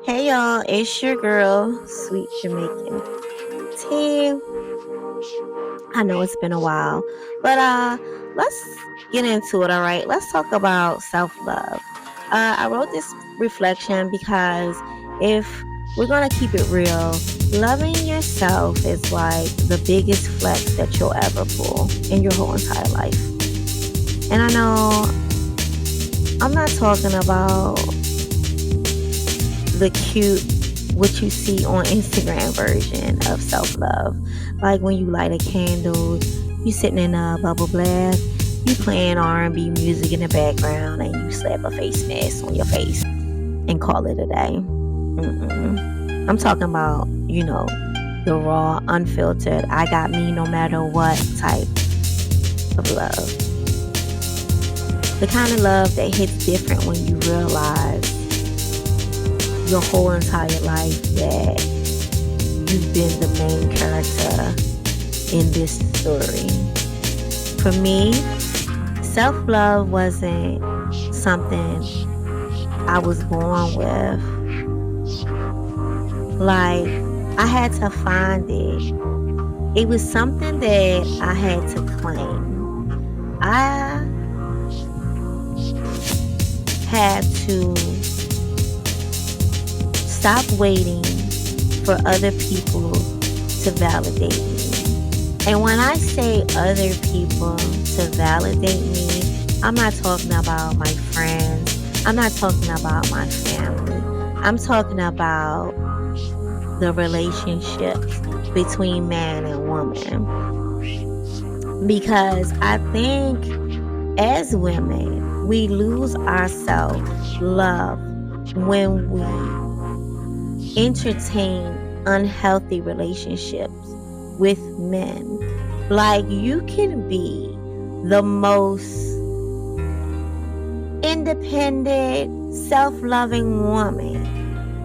Hey y'all, it's your girl, Sweet Jamaican Tea. I know it's been a while, but let's get into it, all right? Let's talk about self-love. I wrote this reflection because if we're gonna keep it real, loving yourself is like the biggest flex that you'll ever pull in your whole entire life. And I know I'm not talking about the cute what you see on Instagram version of self-love. Like when you light a candle, you sitting in a bubble bath, you playing R&B music in the background, and you slap a face mask on your face and call it a day. I'm talking about, the raw, unfiltered, I got me no matter what type of love. The kind of love that hits different when you realize your whole entire life that you've been the main character in this story. For me, self-love wasn't something I was born with. Like, I had to find it. It was something that I had to claim. I had to stop waiting for other people to validate me. And when I say other people to validate me, I'm not talking about my friends. I'm not talking about my family. I'm talking about the relationships between man and woman. Because I think as women, we lose our self-love when we entertain unhealthy relationships with men. Like, you can be the most independent, self-loving woman,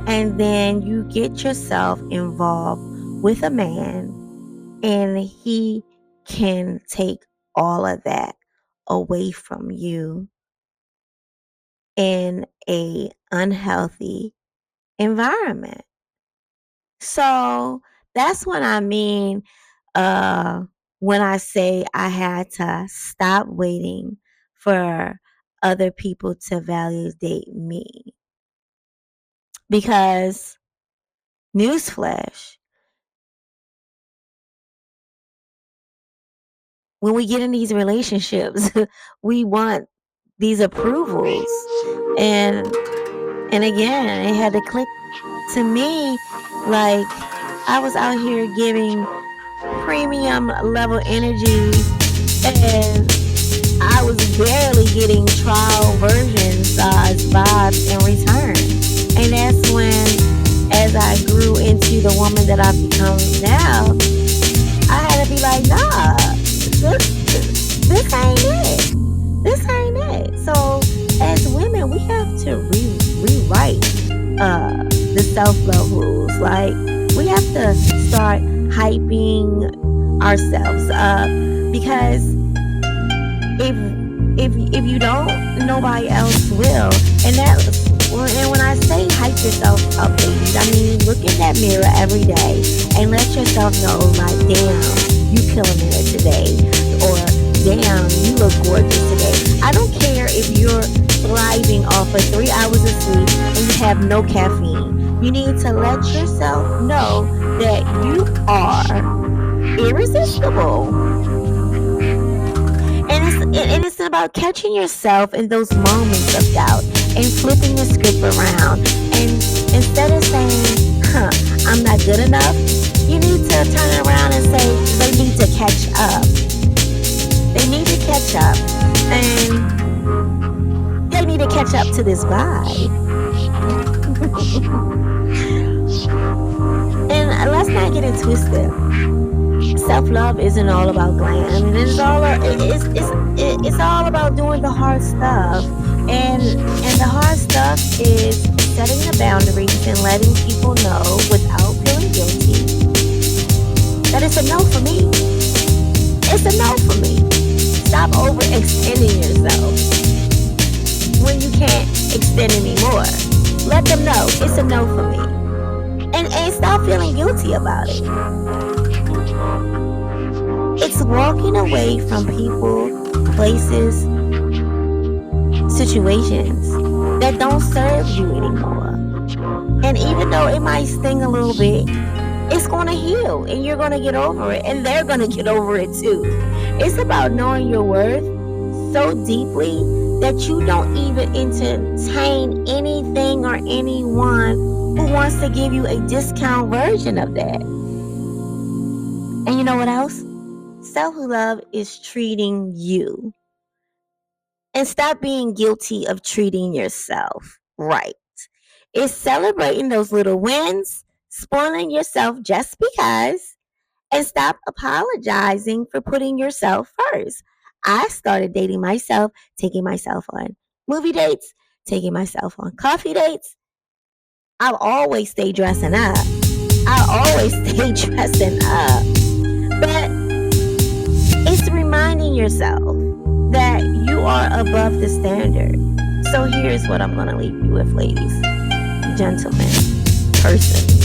and then you get yourself involved with a man, and he can take all of that away from you in a unhealthy environment. So that's what I mean when I say I had to stop waiting for other people to validate me. Because, newsflash, when we get in these relationships, we want these approvals. And again, it had to click to me. Like, I was out here giving premium level energy, and I was barely getting trial version size vibes in return. And that's when, as I grew into the woman that I've become now, I had to be like, nah, this ain't it. This ain't it. So as women, we have to rewrite the self-love rules. Like, we have to start hyping ourselves up, because if you don't, nobody else will. And when I say hype yourself up, ladies, I mean, look in that mirror every day and let yourself know, like, damn, you killing it today, or damn, you look gorgeous today. I don't care if you're thriving off of 3 hours of sleep and you have no caffeine. You need to let yourself know that you are irresistible. And it's about catching yourself in those moments of doubt and flipping the script around. And instead of saying, I'm not good enough, you need to turn around and say, they need to catch up. They need to catch up. And they need to catch up to this vibe. And let's not get it twisted. Self-love isn't all about glam. It's all about doing the hard stuff. And the hard stuff is setting the boundaries and letting people know without feeling guilty that it's a no for me. It's a no for me. Stop overextending yourself when you can't extend anymore. Let them know it's a no for me. And stop feeling guilty about it. It's walking away from people, places, situations that don't serve you anymore. And even though it might sting a little bit, it's going to heal and you're going to get over it and they're going to get over it too. It's about knowing your worth so deeply that you don't even entertain anything or anyone who wants to give you a discount version of that. And you know what else? Self-love is treating you. And stop being guilty of treating yourself right. It's celebrating those little wins, spoiling yourself just because, and stop apologizing for putting yourself first. I started dating myself, taking myself on movie dates, taking myself on coffee dates. I'll always stay dressing up. I'll always stay dressing up. But it's reminding yourself that you are above the standard. So here's what I'm going to leave you with, ladies, gentlemen, persons.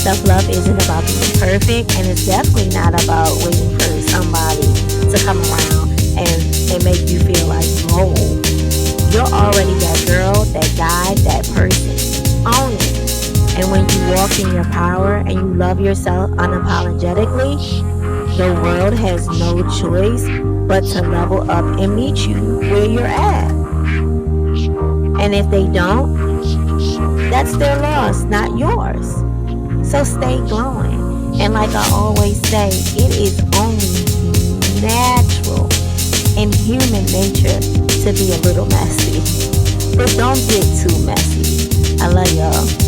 Self-love isn't about being perfect, and it's definitely not about waiting for somebody to come around and make you feel like, oh, you're already that girl, that guy, that person. Own it. And when you walk in your power and you love yourself unapologetically, the world has no choice but to level up and meet you where you're at. And if they don't, that's their loss, not yours. So stay glowing. And like I always say, it is only natural in human nature to be a little messy. But don't get too messy. I love y'all.